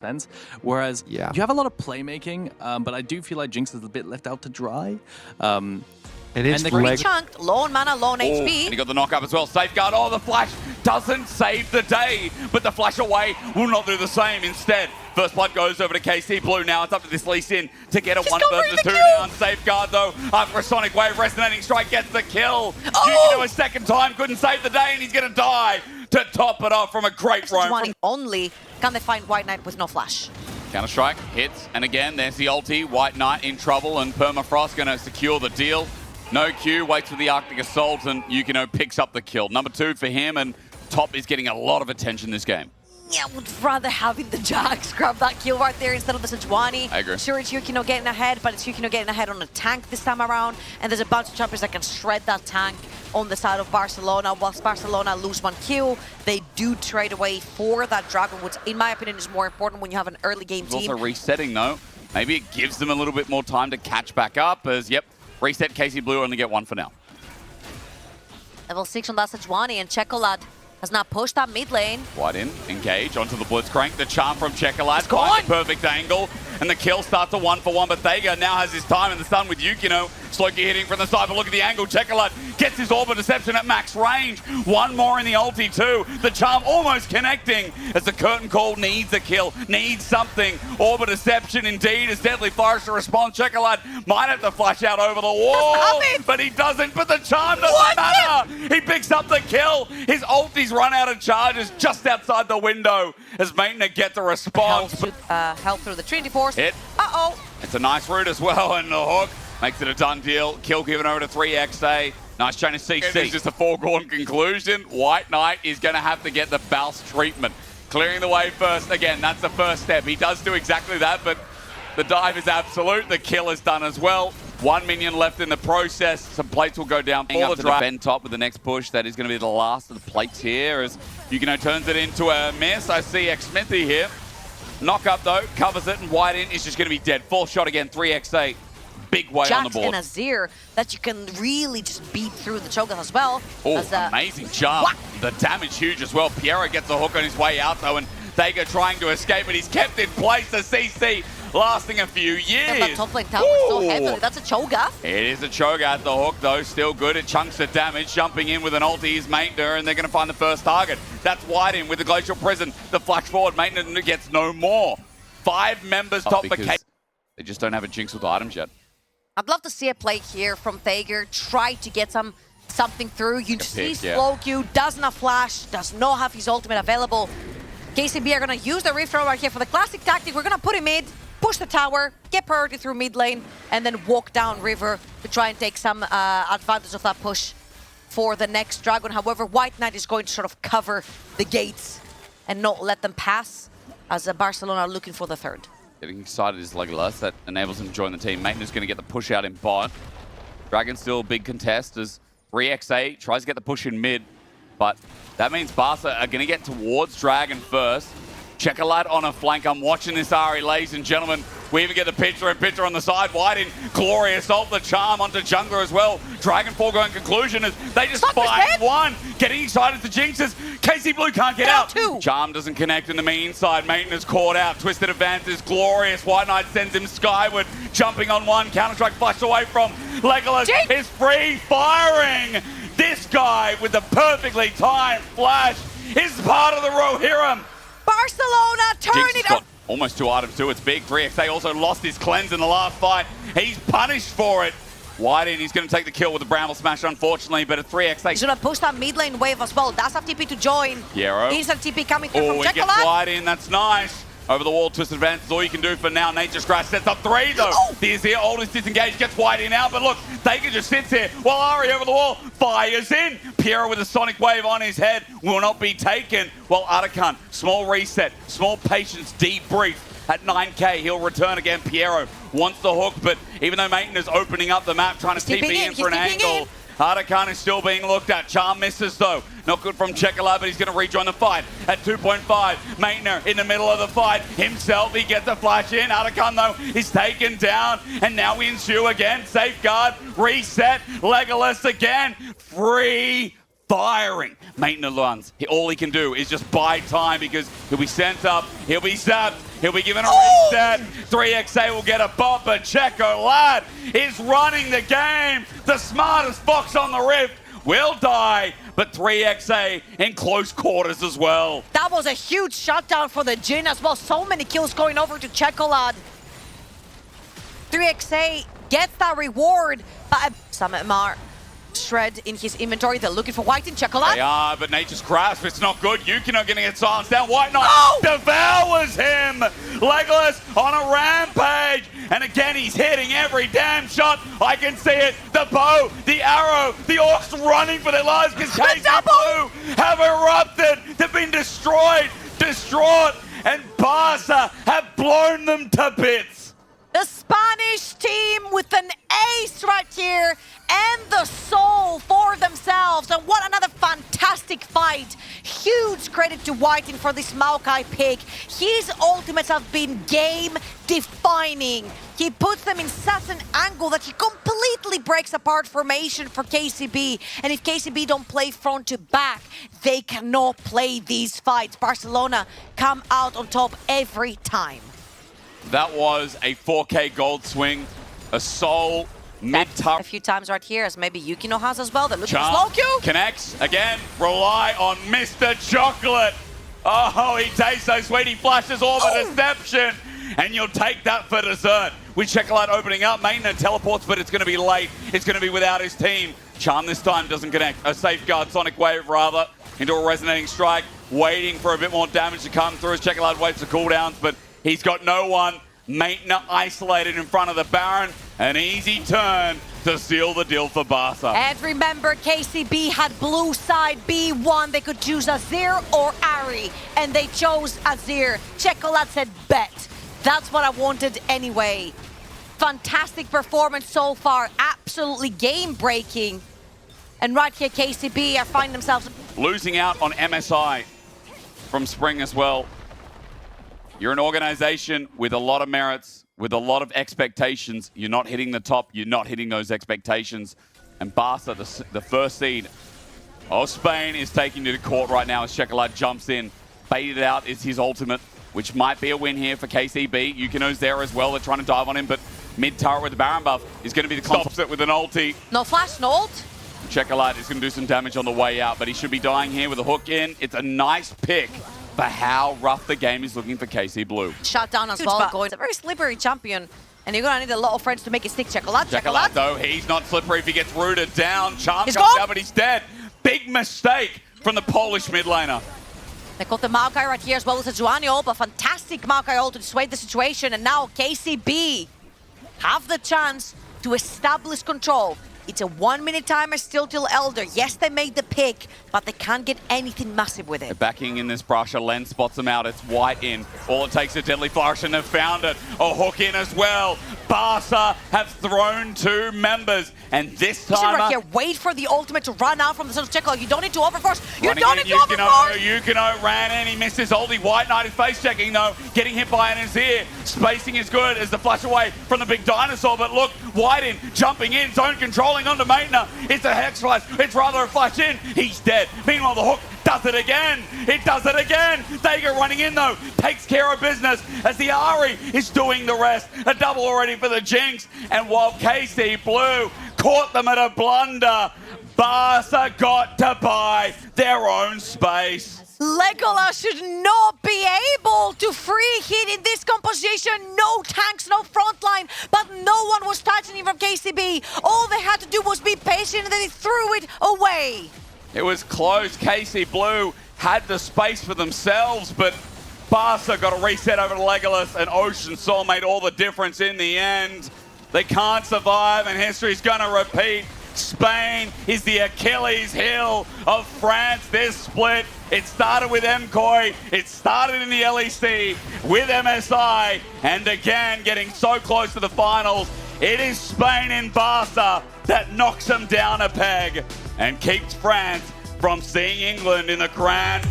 sense. Whereas Yeah. you have a lot of playmaking, but I do feel like Jinx is a bit left out to dry. And it's the leg. Chunked, low on mana, low on And HP. he got the knock up as well. Safeguard. Oh, the flash doesn't save the day, but the flash away will not do the same. Instead, first blood goes over to KC Blue. Now it's up to this Lee Sin to get a Just 1 go versus for the 2 kill. down. Safeguard though, after a Sonic Wave, Resonating Strike gets the kill. Oh! Yukino a second time, couldn't save the day, and he's gonna die to top it off from a great roam. Wanting only can they find White Knight with no flash. Counter-Strike hits, and again, there's the ulti. White Knight in trouble, and Permafrost gonna secure the deal. No Q, waits for the Arctic Assault, and Yukino picks up the kill. Number 2 for him, and top is getting a lot of attention this game. Yeah, would rather having the Jax grab that kill right there instead of the Sejuani. I agree. Sure, it's Yukino getting ahead, but it's Yukino getting ahead on a tank this time around, and there's a bunch of champions that can shred that tank on the side of Barcelona. Whilst Barcelona lose 1 kill, they do trade away for that Dragon, which in my opinion is more important when you have an early game It's team. also resetting though. Maybe it gives them a little bit more time to catch back up as, yep, reset. KC Blue only get 1 for now. Level 6 on that Sejuani, and Chocolate has not pushed that mid lane. White in, engage onto the Blitzcrank. The charm from Chocolate gone. finds the perfect angle, and the kill starts a 1-for-1. But Thega now has his time in the sun with Yukino. Slowly hitting from the side, but look at the angle. Chocolate gets his Orb of Deception at max range. 1 more in the ulti too. The charm almost connecting as the Curtain Call needs a kill, needs something. Orb of Deception indeed as Deadly Forest to respond. Chocolate might have to flash out over the wall, but he doesn't. But the charm doesn't matter. He picks up the kill. His ulti's run out of charges just outside the window as Maintena gets a response. Health through the Trinity Force. Hit. Uh-oh. It's a nice route as well, and the hook makes it a done deal. Kill given over to 3XA. Nice chain of CC. It's just a foregone conclusion. White Knight is going to have to get the Bounce treatment. Clearing the way first. Again, that's the first step. He does do exactly that, but the dive is absolute. The kill is done as well. 1 minion left in the process. Some plates will go down. Up to defend top with the next push. That is going to be the last of the plates here as Yukino turns it into a miss. I see X-Smithy here. Knock up though, covers it, and White in is just going to be dead. 4th shot again, 3XA. Big way on the Jax board. and Azir that you can really just beat through the Cho'Gath as well. Oh, as, amazing jump. The damage huge as well. Piero gets the hook on his way out though, and Thega trying to escape, but he's kept in place. The CC lasting a few years. That top lane tower so heavily. That's a Cho'Gath. It is a Cho'Gath. The hook though, still good. It chunks the damage. Jumping in with an ulti is Maintena, and they're going to find the first target. That's White in with the Glacial Prison. The flash forward, Maintena gets no more. 5 members top for K. They just don't have a Jinx with items yet. I'd love to see a play here from Thager. Try to get something through. You see slow Q, doesn't have flash, does not have his ultimate available. KCB are going to use the Rift Thrower here for the classic tactic. We're going to put him mid, push the tower, get priority through mid lane, and then walk down river to try and take some advantage of that push for the next Dragon. However, White Knight is going to sort of cover the gates and not let them pass as Barcelona are looking for the 3rd. Getting excited is Legolas. That enables him to join the team. Maintena's going to get the push out in bot. Dragon still a big contest as 3XA tries to get the push in mid, but that means Barca are going to get towards Dragon first. Chocolate on a flank. I'm watching this, Ari, ladies and gentlemen. We even get the picture on the side. White in, glorious ult, the charm onto jungler as well. Dragon foregone conclusion as they just find 1. Getting excited to Jinxes. KC Blue can't get out. 2. Charm doesn't connect in the mean side. Maintenance caught out. Twisted advances, glorious. White Knight sends him skyward. Jumping on 1. Counter-Strike flushed away from Legolas. Is free firing. This guy with the perfectly timed flash is part of the Rohirrim. Barcelona, turn Jinx it up. Almost 2 items too. It's big. 3XA also lost his cleanse in the last fight. He's punished for it. White in, he's going to take the kill with the Bramble Smash, unfortunately, but a 3XA. He's going to push that mid lane wave as well. That's a TP to join. Piero. Instant TP coming through from Oh, he gets Chocolate. White in. That's nice. Over the wall, twisted advance is all you can do for now. Nature's Grass sets up 3 though. There's here, oldest disengaged, gets White in out, but look, Thager just sits here while Ari over the wall fires in. Piero with a Sonic Wave on his head will not be taken. While Atakan, small reset, small patience, debrief. At 9k, he'll return again. Piero wants the hook, but even though Maintena is opening up the map, trying to TP in for an angle, Atakan is still being looked at. Charm misses though. Not good from Chocolate, but he's going to rejoin the fight at 2.5. Maintena in the middle of the fight himself. He gets a flash in. Atakan though is taken down, and now we ensue again. Safeguard, reset, Legolas again. Free firing. Maintena runs. All he can do is just buy time because he'll be sent up, he'll be zapped, He'll be given a reset. 3XA will get a bump, but Chocolate is running the game. The smartest fox on the rift will die, but 3XA in close quarters as well. That was a huge shutdown for the Jin as well. So many kills going over to Chocolate. 3XA gets that reward, but Semifinals shred in his inventory. They're looking for White in Chocolate. They are, but Nature's Grasp, it's not good. Yukino getting it silenced down. White Knight devours him. Legolas on a rampage. And again, he's hitting every damn shot. I can see it. The bow, the arrow, the orcs running for their lives because KCB Blue have erupted. They've been destroyed, distraught, and Barça have blown them to bits. The Spanish team with an ace right here and the soul for themselves. And what another fantastic fight. Huge credit to Whiting for this Maokai pick. His ultimates have been game-defining. He puts them in such an angle that he completely breaks apart formation for KCB. And if KCB don't play front to back, they cannot play these fights. Barcelona come out on top every time. That was a 4K gold swing, a soul mid-tower. A few times right here, as maybe Yukino has as well. They're looking for slow Q. Connects, again, rely on Mr. Chocolate. Oh, he tastes so sweet, he flashes all the deception, and you'll take that for dessert. With Chocolate opening up, Maitland teleports, but it's going to be late. It's going to be without his team. Charm this time doesn't connect. A safeguard, Sonic Wave rather, into a resonating strike, waiting for a bit more damage to come through as Chocolate waits the cooldowns, but he's got no one. Maitland isolated in front of the Baron. An easy turn to seal the deal for Barça. And remember, KCB had blue side B1. They could choose Azir or Ari, and they chose Azir. Chocolate said bet. That's what I wanted anyway. Fantastic performance so far. Absolutely game-breaking. And right here, KCB are finding themselves losing out on MSI from Spring as well. You're an organization with a lot of merits, with a lot of expectations. You're not hitting the top. You're not hitting those expectations. And Barça, the first seed of Spain, is taking to the court right now as Chocolate jumps in. Baited out is his ultimate, which might be a win here for KCB. Yukino's there as well. They're trying to dive on him, but mid-tower with the Baron buff is going to be the stops it with an ulti. no flash, no ult. Chocolate is going to do some damage on the way out, but he should be dying here with a hook in. It's a nice pick for how rough the game is looking for KC Blue. Shut down as well. It's a very slippery champion, and you're going to need a lot of friends to make it stick. Chocolate. Though, he's not slippery if he gets rooted down. Charm comes down, but he's dead. Big mistake from the Polish mid laner. They got the Maokai right here as well as a Juani ult, but fantastic Maokai ult to sway the situation, and now KCB have the chance to establish control. It's a 1-minute timer still till Elder. Yes, they made the pick, but they can't get anything massive with it. They're backing in this brusher. Len spots them out. It's White in. All it takes is a Deadly Flourish, and they've found it. A hook in as well. Barça have thrown 2 members, and this time right here, wait for the ultimate to run out from the Son of Checo. You don't need to overforce. You don't need to overforce. Yukino ran in. He missed his ulti. White Knight is face checking though, getting hit by an Azir. Spacing is good as the flash away from the big dinosaur, but look, White in, jumping in, zone controlling onto Maitland. It's a hex flash. It's rather a flash in. He's dead. Meanwhile, the hook does it again. It does it again. Thega running in though, takes care of business as the Ari is doing the rest. A double already for the Jinx. And while KC Blue caught them at a blunder, Barça got to buy their own space. Legolas should not be able to free hit in this composition. No tanks, no frontline, but no one was touching him from KCB. All they had to do was be patient, and then he threw it away. It was close. KC Blue had the space for themselves, but Barça got a reset over to Legolas, and Ocean Soul made all the difference in the end. They can't survive, and history's going to repeat. Spain is the Achilles heel of France this split. It started with MCOY, it started in the LEC with MSI, and again, getting so close to the finals, it is Spain in Barça that knocks them down a peg and keeps France from seeing England in the grand